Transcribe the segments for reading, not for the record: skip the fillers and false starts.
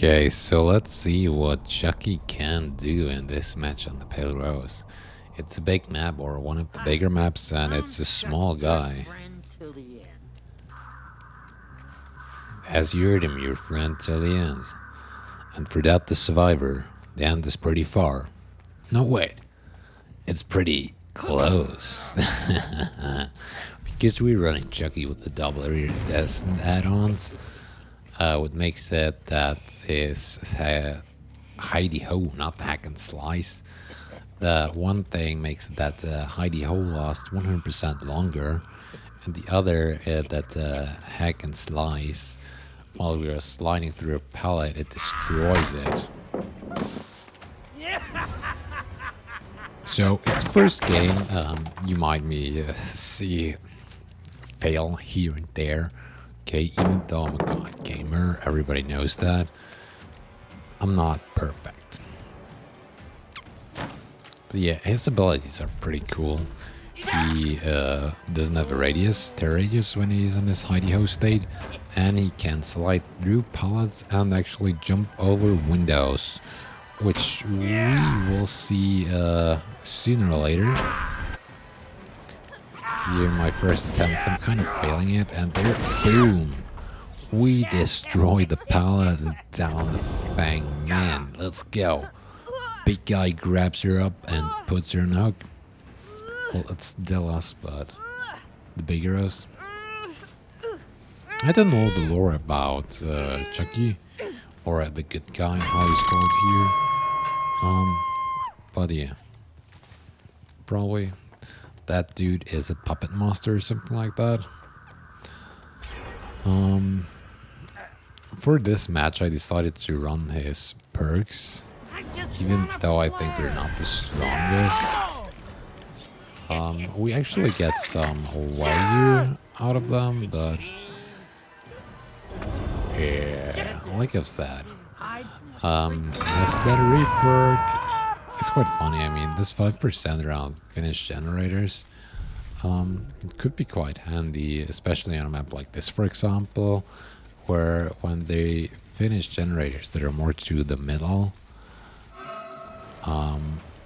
Okay, so let's see what Chucky can do in this match on the Pale Rose. It's a big map, or one of the bigger maps, and it's a small guy. As you heard him, your friend till the end. And for that, the survivor, the end is pretty far. No, wait. It's pretty close. Because we're running Chucky with the double iridescent add-ons. What makes it that is Heidi Ho, not hack and slice. The one thing makes that Heidi Ho lasts 100% longer, and the other that hack and slice, while we are sliding through a pallet, it destroys it. So it's the first game. You might see fail here and there. Okay, even though I'm a god gamer, everybody knows that. I'm not perfect. But yeah, his abilities are pretty cool. He doesn't have a radius, terror radius, when he's in this hidey ho state. And he can slide through pallets and actually jump over windows. Which we will see sooner or later. Here, my first attempt, I'm kind of failing it, and there, boom! We destroy the pallet down the fang. Man, let's go. Big guy grabs her up and puts her in a hook. Well, it's the last, but the big heroes. I don't know the lore about Chucky, or the good guy, how he's called here. But yeah, probably. That dude is a puppet master or something like that. For this match, I decided to run his perks, even though I think they're not the strongest. We actually get some value out of them, but yeah, like I said, has battery perk. It's quite funny. I mean, this 5% around finished generators, it could be quite handy, especially on a map like this, for example, where when they finish generators that are more to the middle,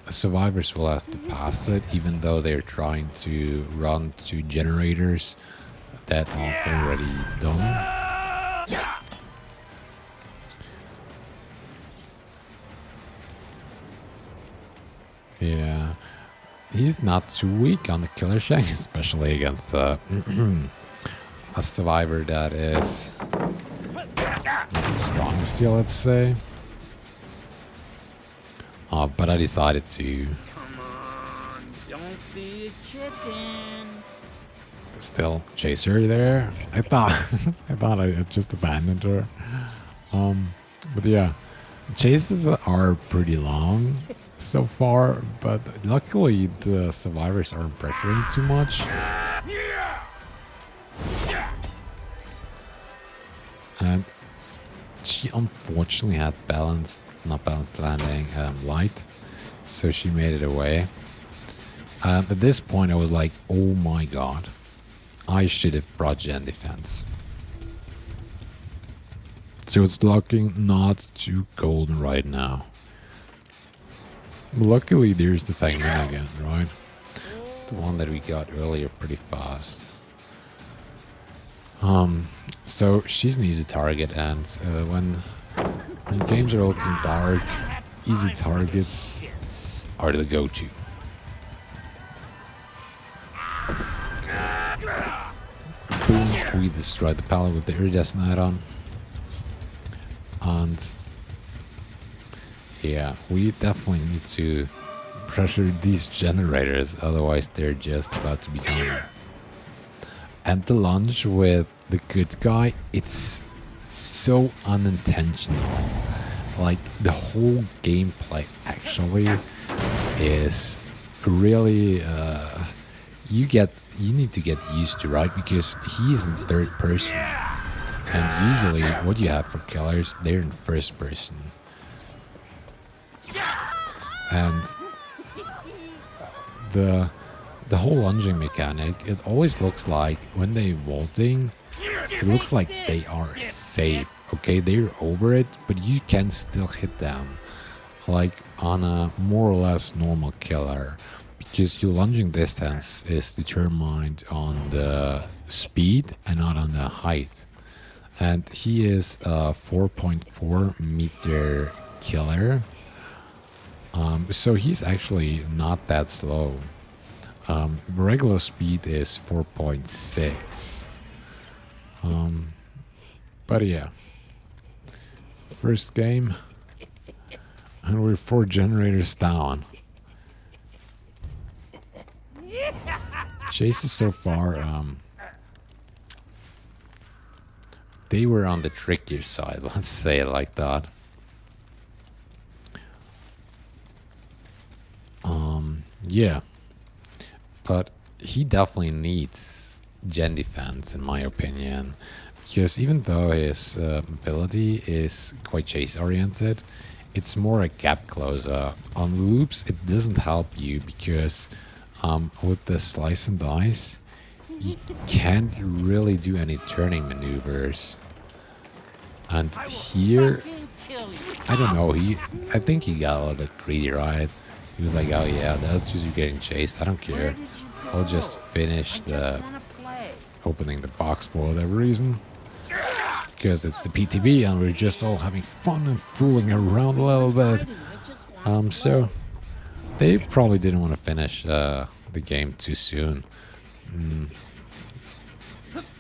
survivors will have to pass it, even though they're trying to run to generators that are already done. Yeah, he's not too weak on the killer shank, especially against a survivor that is not the strongest here, let's say. But I decided to still chase her there. I thought I just abandoned her. But yeah, chases are pretty long so far, but luckily the survivors aren't pressuring too much. And she unfortunately had not balanced landing light, so she made it away. At this point I was like, oh my god, I should have brought gen defense. So it's looking not too golden right now. Luckily, there's the Fangman again, right? The one that we got earlier pretty fast. So she's an easy target, and when games are looking dark, easy targets are the go-to. Boom, we destroyed the pallet with the iridescent add-on. And yeah, we definitely need to pressure these generators, otherwise they're just about to be done. And the lunge with the good guy, it's so unintentional. Like, the whole gameplay actually is really you need to get used to, right? Because he's in third person, and usually what you have for killers, they're in first person. And the whole lunging mechanic, it always looks like when they vaulting, it looks like they are safe okay, they're over it, but you can still hit them like on a more or less normal killer, because your lunging distance is determined on the speed and not on the height. And he is a 4.4 meter killer, so he's actually not that slow. Regular speed is 4.6. But yeah, first game, and we're 4 generators down. Chases so far, they were on the trickier side, let's say it like that. Yeah, but he definitely needs gen defense, in my opinion, because even though his ability is quite chase oriented, it's more a gap closer. On loops, it doesn't help you because with the slice and dice, you can't really do any turning maneuvers. And here, I don't know, I think he got a little bit greedy, right? He was like, oh yeah, that's just you getting chased, I don't care. I'll just finish the opening the box for whatever reason. Because it's the PTB and we're just all having fun and fooling around a little bit. So they probably didn't want to finish the game too soon.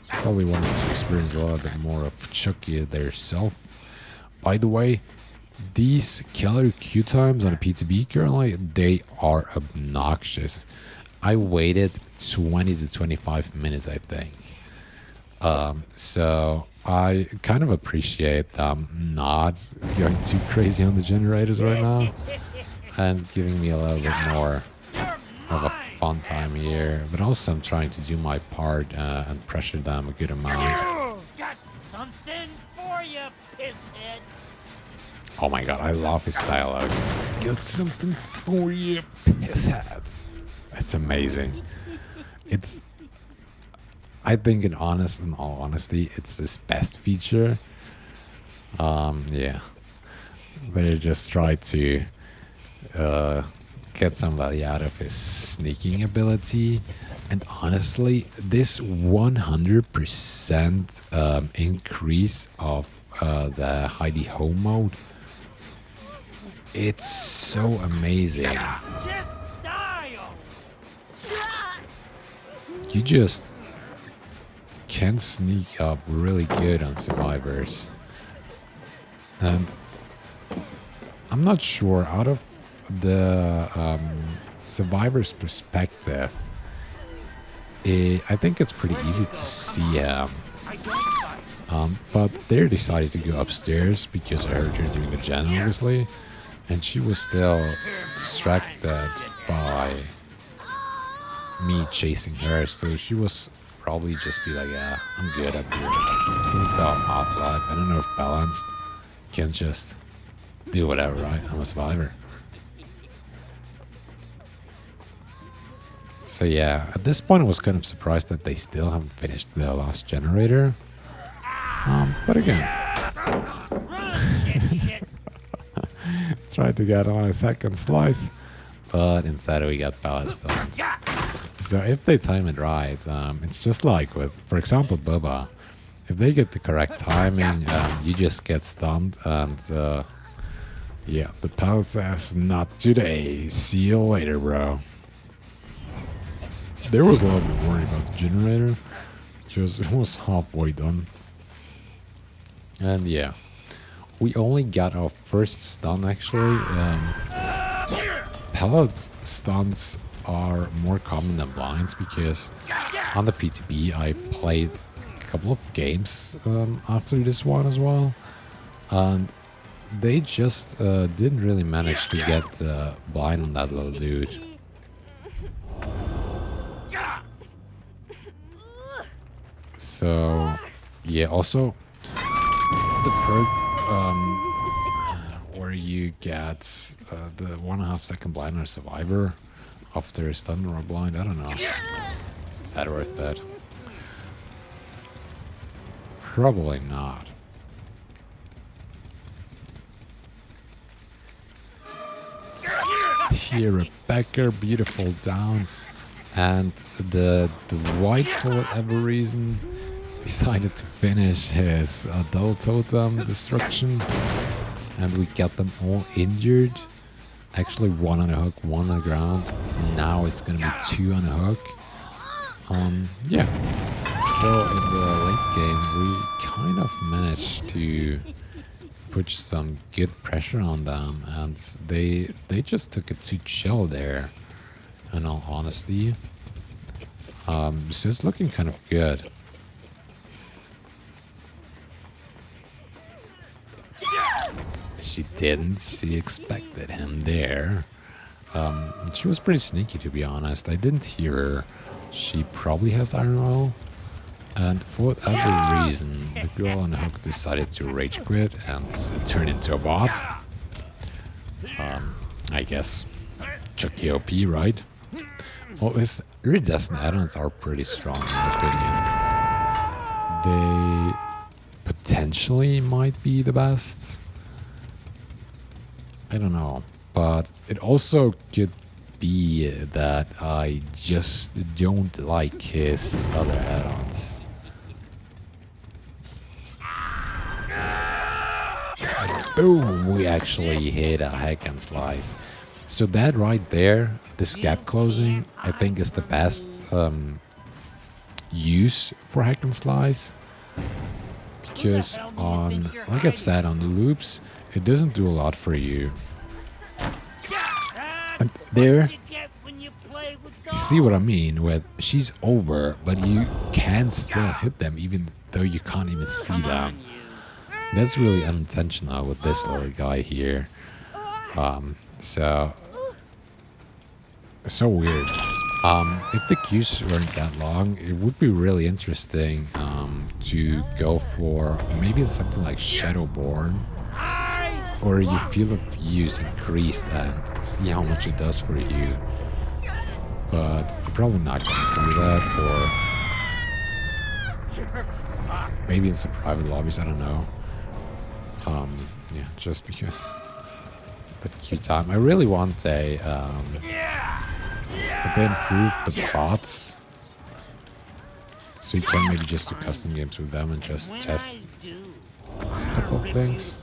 Probably wanted to experience a little bit more of Chucky themselves. By the way, these killer queue times on the PTB currently, they are obnoxious. I waited 20 to 25 minutes, I think. So I kind of appreciate them not going too crazy on the generators right now and giving me a little bit more of a fun time here. But also I'm trying to do my part and pressure them a good amount. Got something for you, pisshead. Oh my god, I love his dialogues. Got something for you, pissheads. That's amazing. I think in all honesty, it's his best feature. Yeah. They just try to get somebody out of his sneaking ability. And honestly, this 100% increase of the Heidi Ho mode, it's so amazing. Just dial. You just can sneak up really good on survivors. And I'm not sure, out of the survivor's perspective, I think it's pretty easy to see him. But they decided to go upstairs because I heard her doing the gen, obviously. And she was still distracted by me chasing her. So she was probably just be like, yeah, I'm good up here. Even though I'm half-life, I don't know if balanced can just do whatever, right? I'm a survivor. So yeah, at this point I was kind of surprised that they still haven't finished the last generator. But again, tried to get on a second slice, but instead we got balanced on. So if they time it right, it's just like with, for example, Bubba. If they get the correct timing, you just get stunned, and yeah, the pal says, not today. See you later, bro. There was a little bit worried about the generator, because it was halfway done. And yeah, we only got our first stun actually. Pellet stuns are more common than blinds because on the PTB I played a couple of games after this one as well, and they just didn't really manage to get blind on that little dude. So yeah, also the perk where you get the 1.5 second blind or survivor after a stun or a blind, I don't know if it's that worth it. Probably not. here, Rebecca, beautiful down. And the white, for whatever reason, decided to finish his double totem destruction. And we got them all injured. Actually, one on a hook, one on the ground. Now it's gonna be two on a hook. Yeah. So in the late game, we kind of managed to put some good pressure on them, and they just took it too chill there. In all honesty, so it's looking kind of good. She didn't. She expected him there. She was pretty sneaky, to be honest. I didn't hear her. She probably has iron oil. And for whatever reason, the girl on the hook decided to rage quit and turn into a bot. I guess Chucky OP, right? Well, his iridescent add-ons are pretty strong, in my opinion. They potentially might be the best. I don't know, but it also could be that I just don't like his other add-ons. Boom! We actually hit a hack and slice. So that right there, this gap closing, I think is the best use for hack and slice. Because on, like I've said, on the loops, it doesn't do a lot for you. And there, you see what I mean with she's over, but you can still hit them even though you can't even see them. That's really unintentional with this little guy here. So weird. If the queues weren't that long, it would be really interesting to go for maybe something like Shadowborn, or you feel the views increased and see how much it does for you. But you're probably not going to do that, or maybe in some private lobbies, I don't know. Yeah, just because the queue time. I really want a but they improve the bots, so you can maybe just do custom games with them and just test a couple of things.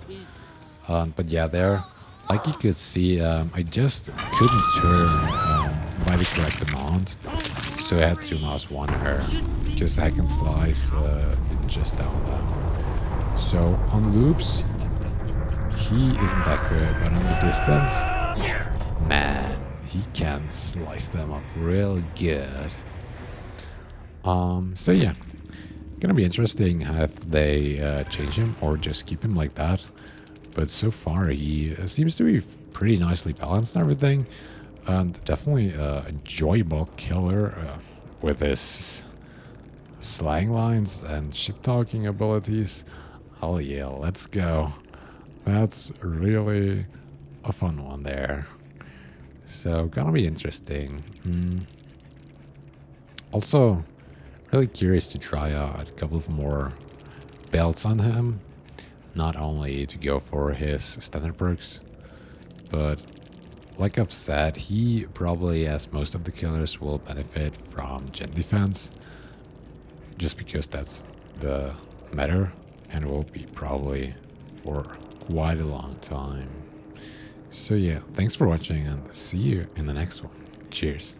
But yeah, there, like you could see, I just couldn't turn by the correct amount, so I had to mouse one her, because the hack and slice didn't just down them. So on loops, he isn't that good, but on the distance, man, he can slice them up real good. So yeah, gonna be interesting if they change him or just keep him like that. But so far he seems to be pretty nicely balanced and everything, and definitely a enjoyable killer with his slang lines and shit talking abilities. Hell yeah, let's go. That's really a fun one there. So, gonna be interesting. Also, really curious to try out a couple of more belts on him. Not only to go for his standard perks, but like I've said, he probably, as most of the killers, will benefit from gen defense. Just because that's the meta, and will be probably for quite a long time. So yeah, thanks for watching and see you in the next one. Cheers.